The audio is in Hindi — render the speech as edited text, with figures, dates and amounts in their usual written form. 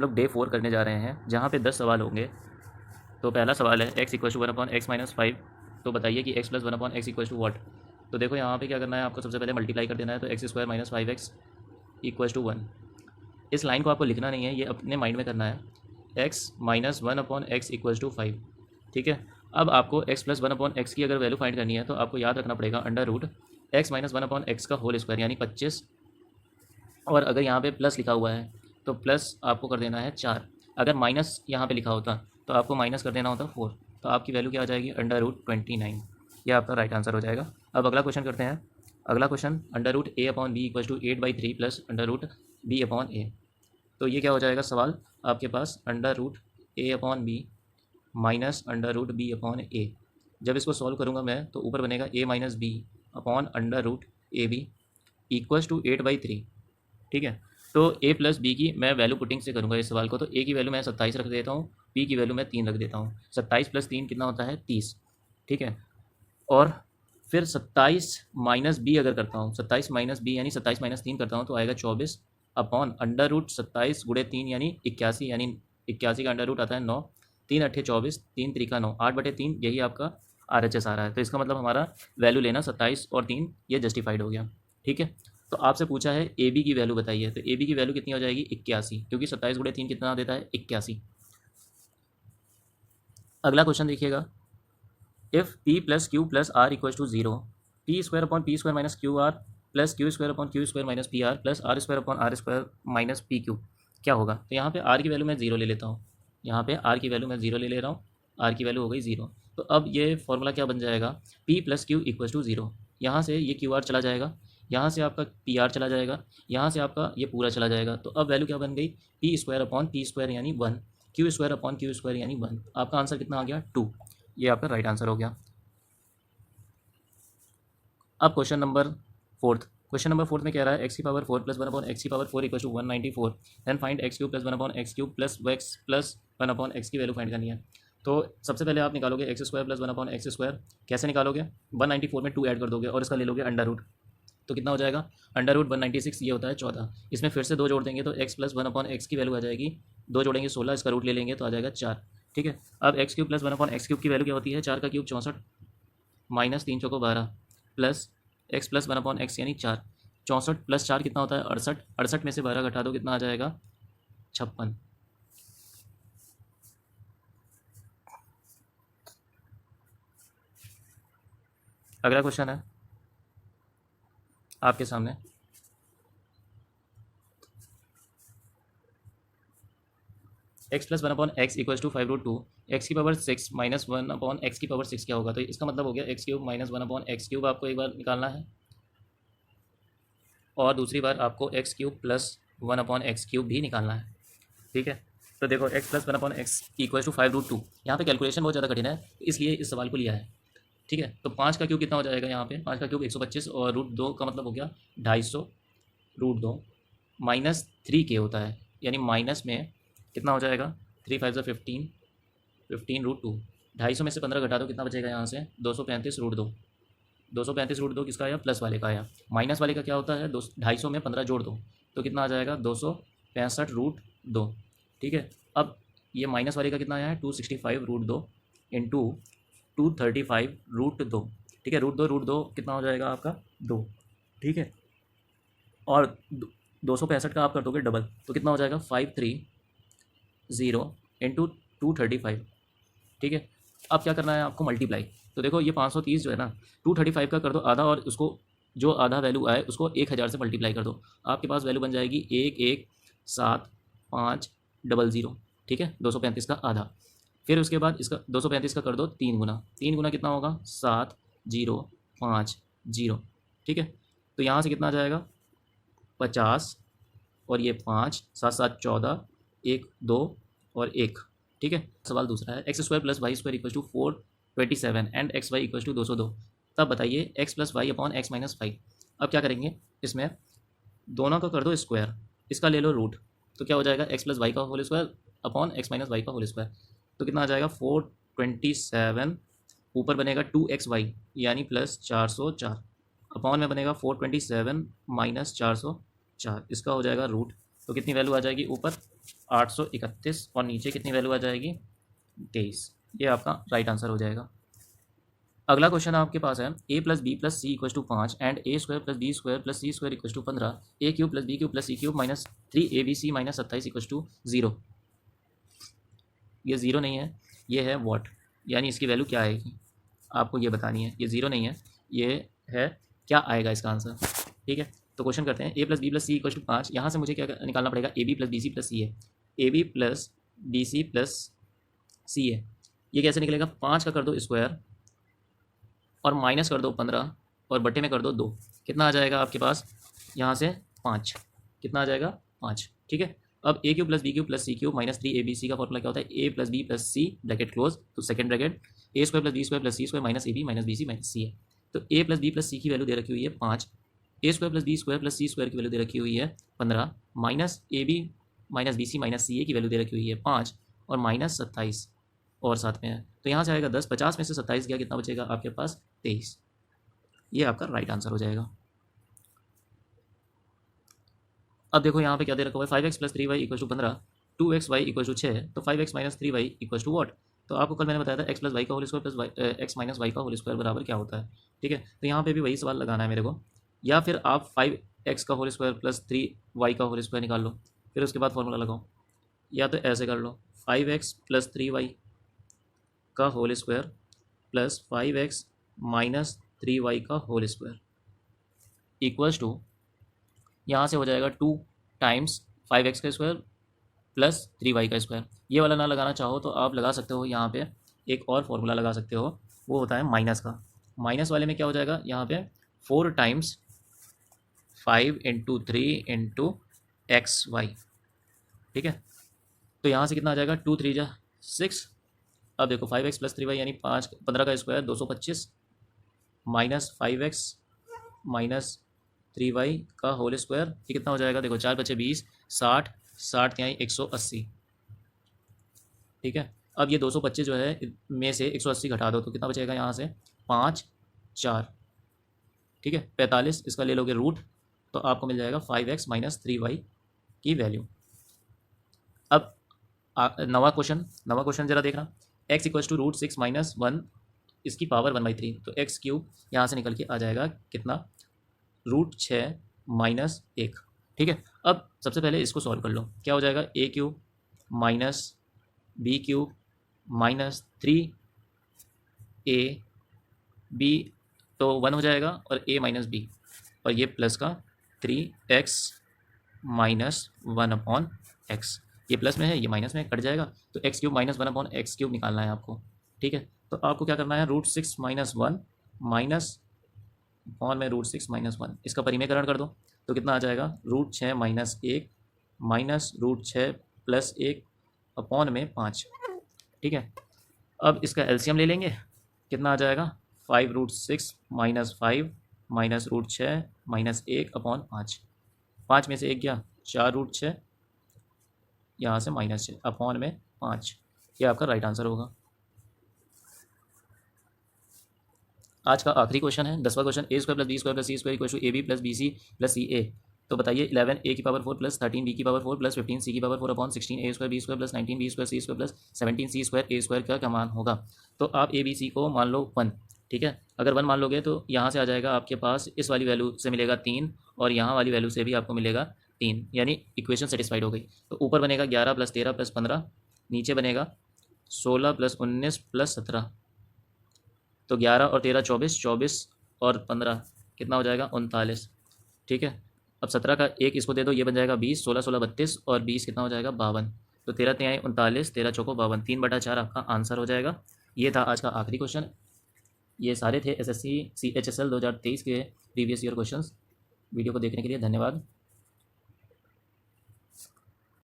लोग डे 4 करने जा रहे हैं जहाँ पे 10 सवाल होंगे। तो पहला सवाल है x इक्वल टू 1/x-5। तो बताइए कि x plus 1/x equal to what. तो देखो यहाँ पे क्या करना है, आपको सबसे पहले मल्टीप्लाई कर देना है। तो x² - 5x इक्वल टू 1। इस लाइन को आपको लिखना नहीं है, ये अपने माइंड में करना है। x minus 1/x equal to 5। ठीक है। अब आपको x प्लस 1/x की अगर वैल्यू फाइंड करनी है तो आपको याद रखना पड़ेगा under root x minus 1/x का होल स्क्वायर यानी 25। और अगर यहाँ पे प्लस लिखा हुआ है तो प्लस आपको कर देना है 4। अगर माइनस यहाँ पे लिखा होता तो आपको माइनस कर देना होता 4। तो आपकी वैल्यू क्या आ जाएगी, अंडर रूट 29। यह आपका राइट आंसर हो जाएगा। अब अगला क्वेश्चन करते हैं। अगला question under root a/b equal to 8/3 plus under root b/a। तो ये क्या हो जाएगा सवाल आपके पास, under root a/b minus under root b/a। जब इसको सॉल्व करूँगा मैं तो ऊपर बनेगा a minus B upon under root ab equals to 8/3। ठीक है। तो a प्लस बी की मैं वैल्यू पुटिंग से करूँगा इस सवाल को। तो a की वैल्यू मैं 27 रख देता हूँ, b की वैल्यू मैं 3 रख देता हूँ। 27 प्लस 3 कितना होता है, 30। ठीक है। और फिर 27 माइनस बी अगर करता हूँ, 27 माइनस बी यानी 27 माइनस 3 करता हूँ तो आएगा 24 अपॉन अंडर रूट 27 गुणे 3 यानी 81, यानी 81 का अंडर रूट आता है 9। 3 अट्ठे 24, 3 त्रिका 9, 8/3 यही आपका RHS आ रहा है। तो इसका मतलब हमारा वैल्यू लेना 27 और 3 ये जस्टिफाइड हो गया। ठीक है। तो आपसे पूछा है ए बी की वैल्यू बताइए। तो ए बी की वैल्यू कितनी हो जाएगी, 81, क्योंकि 27 गुणे 3 कितना देता है, 81। अगला क्वेश्चन देखिएगा। If p plus Q plus R equal to 0, p² upon p² minus Q R plus q² upon q² minus P R plus r² upon r² minus P Q क्या होगा। तो यहाँ पे r की वैल्यू मैं 0 ले लेता हूँ। यहाँ पे r की वैल्यू मैं 0 ले ले रहा हूँ। r की वैल्यू हो गई 0। तो अब ये फॉर्मूला क्या बन जाएगा, p plus Q equal to 0। यहाँ से ये क्यू आर चला जाएगा, यहाँ से आपका पी आर चला जाएगा, यहाँ से आपका ये पूरा चला जाएगा। तो अब वैल्यू क्या बन गई, p² अपॉन p² यानी 1, q² अपॉन q² यानी 1। आपका आंसर कितना आ गया, 2। ये आपका राइट आंसर हो गया। अब क्वेश्चन नंबर 4। क्वेश्चन नंबर 4 में कह रहा है x की पावर 4 प्लस 1/x की power 4 equal to 194। Then find x cube plus 1/x cube plus x plus 1/x की वैल्यू फाइंड करनी है। तो सबसे पहले आप निकालोगे x² प्लस 1/x²। कैसे निकालोगे, 194 में 2 ऐड कर दोगे और इसका ले लोगे अंडर रूट। तो कितना हो जाएगा, अंडर रूट 196 ये होता है 14। इसमें फिर से 2 जोड़ देंगे तो x प्लस 1/x की वैल्यू आ जाएगी, 2 जोड़ेंगे 16, इसका रूट ले लेंगे तो आ जाएगा 4। ठीक है। अब x cube plus 1/x cube की वैल्यू क्या होती है, 4 का क्यूब 64 माइनस 3 चौको 12 प्लस x प्लस 1/x यानी 4। 64 प्लस 4 कितना होता है, 68। 68 में से 12 घटा दो कितना आ जाएगा, 56। अगला क्वेश्चन है आपके सामने। x plus 1/x equal to 5√2। X की पावर 6 माइनस 1/x की पावर 6 क्या होगा। तो इसका मतलब हो गया x cube minus 1/x cube आपको एक बार निकालना है, और दूसरी बार आपको x cube plus 1/x cube भी निकालना है। ठीक है। तो देखो x plus 1/x equal to 5√2। यहाँ पे कैलकुलेशन बहुत ज़्यादा कठिन है, इसलिए इस सवाल को लिया है। ठीक है। तो 5 का क्यूब कितना हो जाएगा, यहाँ पे 5 का क्यूब 125 और √2 का मतलब हो गया 250 √2 माइनस 3k होता है, यानी माइनस में कितना हो जाएगा, 3 5 15 15 √2। 250 में से 15 घटा दो कितना बचेगा, यहाँ से 235 √2। 235 √2 किसका आया, प्लस वाले का आया। माइनस वाले का क्या होता है, 250 में 15 जोड़ दो तो कितना आ जाएगा, 265 √2। ठीक है। अब ये माइनस वाले का कितना आया है, 265 √2 इंटू 235 √2। ठीक है। √2 कितना हो जाएगा आपका, 2। ठीक है। और 265 का आप कर दोगे डबल तो कितना हो जाएगा, 530 इंटू 235। ठीक है। अब क्या करना है आपको, मल्टीप्लाई। तो देखो ये 530 जो है ना, 235 का कर दो आधा, और उसको जो आधा वैल्यू आए उसको 1000 से मल्टीप्लाई कर दो। आपके पास वैल्यू बन जाएगी 117,500। ठीक है। 235 का आधा। फिर उसके बाद इसका 235 का कर दो 3 गुना। 3 गुना कितना होगा, 7050। ठीक है। तो यहाँ से कितना आ जाएगा, 50 और ये 5, 7 7 14, 1 2 और 1। ठीक है। सवाल दूसरा है x² plus y² equal to 427 and xy equal to 202। तब बताइए x plus Y upon x minus 5। अब क्या करेंगे, इसमें दोनों का कर दो स्क्वायर, इसका ले लो रूट। तो क्या हो जाएगा, x प्लस वाई का whole square upon x minus Y का होल स्क्वायर। तो कितना आ जाएगा, 427 ऊपर बनेगा 2xy यानी प्लस 404 अपॉन में बनेगा 427 माइनस 404, इसका हो जाएगा रूट। तो कितनी वैल्यू आ जाएगी ऊपर, 831 और नीचे कितनी वैल्यू आ जाएगी 23। ये आपका राइट आंसर हो जाएगा। अगला क्वेश्चन आपके पास है a plus B plus C equal to 5 and A square plus B square plus C square equal to 15, A cube plus B cube plus C cube minus 3abc minus 27 equal to 0। ये ज़ीरो नहीं है, ये है वॉट, यानी इसकी वैल्यू क्या आएगी आपको ये बतानी है। ये ज़ीरो नहीं है, ये है क्या आएगा इसका आंसर। ठीक है, तो क्वेश्चन करते हैं। a plus B plus C equal to 5, यहाँ से मुझे क्या निकालना पड़ेगा, A B plus B C plus C है, A B plus B C plus C है। ये कैसे निकलेगा, 5 का कर दो स्क्वायर और माइनस कर दो 15 और बटे में कर दो 2, कितना आ जाएगा आपके पास यहाँ से 5, कितना आ जाएगा 5। ठीक है, अब A cube plus B cube plus C cube minus 3abc का फॉर्मूला क्या होता है, A plus B plus C bracket close तो second bracket A square plus B square plus C square minus A B minus B C minus C है। तो A plus B plus C की वैल्यू दे रखी हुई है 5, A square plus B square plus C square की वैल्यू दे रखी हुई है 15, minus A B minus B C minus C A की वैल्यू दे रखी हुई है 5 और माइनस 27 और साथ में है, तो यहाँ से आएगा 10, 50 में से 27 गया, कितना बचेगा आपके पास 23। ये आपका राइट आंसर हो जाएगा। अब देखो यहाँ पे क्या दे रखा हुआ है, 5x plus 3y equal to 15, 2xy equal to 6, तो 5x minus 3y equal to what. तो आपको कल मैंने बताया था x प्लस वाई का whole square plus X minus Y का होल स्क्वायर बराबर क्या होता है। ठीक है, तो यहाँ पे भी वही सवाल लगाना है मेरे को, या फिर आप 5x का होल स्क्वायर प्लस 3y का होल स्क्वायर निकाल लो, फिर उसके बाद फॉर्मूला लगाओ, या तो ऐसे कर लो 5x प्लस 3y का whole square plus 5x minus 3y का होल स्क्वायर इक्वल्स टू, यहाँ से हो जाएगा 2 टाइम्स 5x का स्क्वायर प्लस 3y का स्क्वायर। ये वाला ना लगाना चाहो तो आप लगा सकते हो, यहाँ पे एक और फॉर्मूला लगा सकते हो, वो होता है माइनस का। माइनस वाले में क्या हो जाएगा, यहाँ पे 4 times 5 into 3 into X Y. ठीक है, तो यहाँ से कितना आ जाएगा 2 3 जा 6। अब देखो 5x प्लस 3y यानी 15 का square 225 minus 5x minus 3y का होल स्क्वायर, ये कितना हो जाएगा, देखो 4 बचे 20, 60 60 यहाँ 180। ठीक है, अब ये 225 जो है में से 180 घटा दो तो कितना बचेगा यहाँ से 5 4। ठीक है, 45, इसका ले लोगे रूट तो आपको मिल जाएगा 5x माइनस 3y की वैल्यू। अब नवा क्वेश्चन जरा देखना, x equals to root 6 minus 1 इसकी पावर 1/3, तो एक्स क्यूब यहाँ से निकल के आ जाएगा कितना, रूट 6 माइनस 1। ठीक है, अब सबसे पहले इसको सॉल्व कर लो, क्या हो जाएगा A cube minus B cube minus 3a b, तो 1 हो जाएगा और a माइनस बी, और ये प्लस का 3x माइनस 1/x, ये प्लस में है ये माइनस में कट जाएगा, तो x cube minus 1/x cube निकालना है आपको। ठीक है, तो आपको क्या करना है, रूट 6 माइनस 1 माइनस अपॉन में रूट 6 माइनस 1, इसका परिमेयकरण कर दो तो कितना आ जाएगा, root 6 minus 1 minus root 6 plus 1 upon में 5। ठीक है, अब इसका एलसीएम ले लेंगे, कितना आ जाएगा 5 root 6 minus 5 minus root 6 minus 1 upon 5, 5 में से 1 गया 4 रूट 6, यहाँ से माइनस 6 अपॉन में 5, ये आपका राइट आंसर होगा। आज का आखिरी क्वेश्चन है 10वां question, A square plus B square plus C square equal to A B plus B C plus C A. तो बताइए 11 ए की पावर 4 प्लस 13 बी की पावर 4 प्लस 15 सी की power 4 upon 16 A square B square plus 19 B square C square plus 17 C square A square का क्या मान होगा। तो आप ए बी सी को मान लो 1। ठीक है, अगर 1 मान लोगे तो यहाँ से आ जाएगा आपके पास, इस वाली वैल्यू से मिलेगा 3 और यहाँ वाली वैल्यू से भी आपको मिलेगा 3, यानी इक्वेशन सेटिस्फाइड हो गई। तो ऊपर बनेगा 11 प्लस 13 प्लस 15, नीचे बनेगा 16 प्लस 19 प्लस 17, तो 11 और 13 24, 24 और 15 कितना हो जाएगा 39। ठीक है, अब 17 का 1 इसको दे दो, ये बन जाएगा 20, 16 16 32 और 20 कितना हो जाएगा 52, तो 13 3 39, 13 चौको 52, 3/4 आपका आंसर हो जाएगा। ये था आज का आखिरी क्वेश्चन। ये सारे थे एसएससी CHSL 2023 के प्रीवियस ईयर क्वेश्चंस। वीडियो को देखने के लिए धन्यवाद।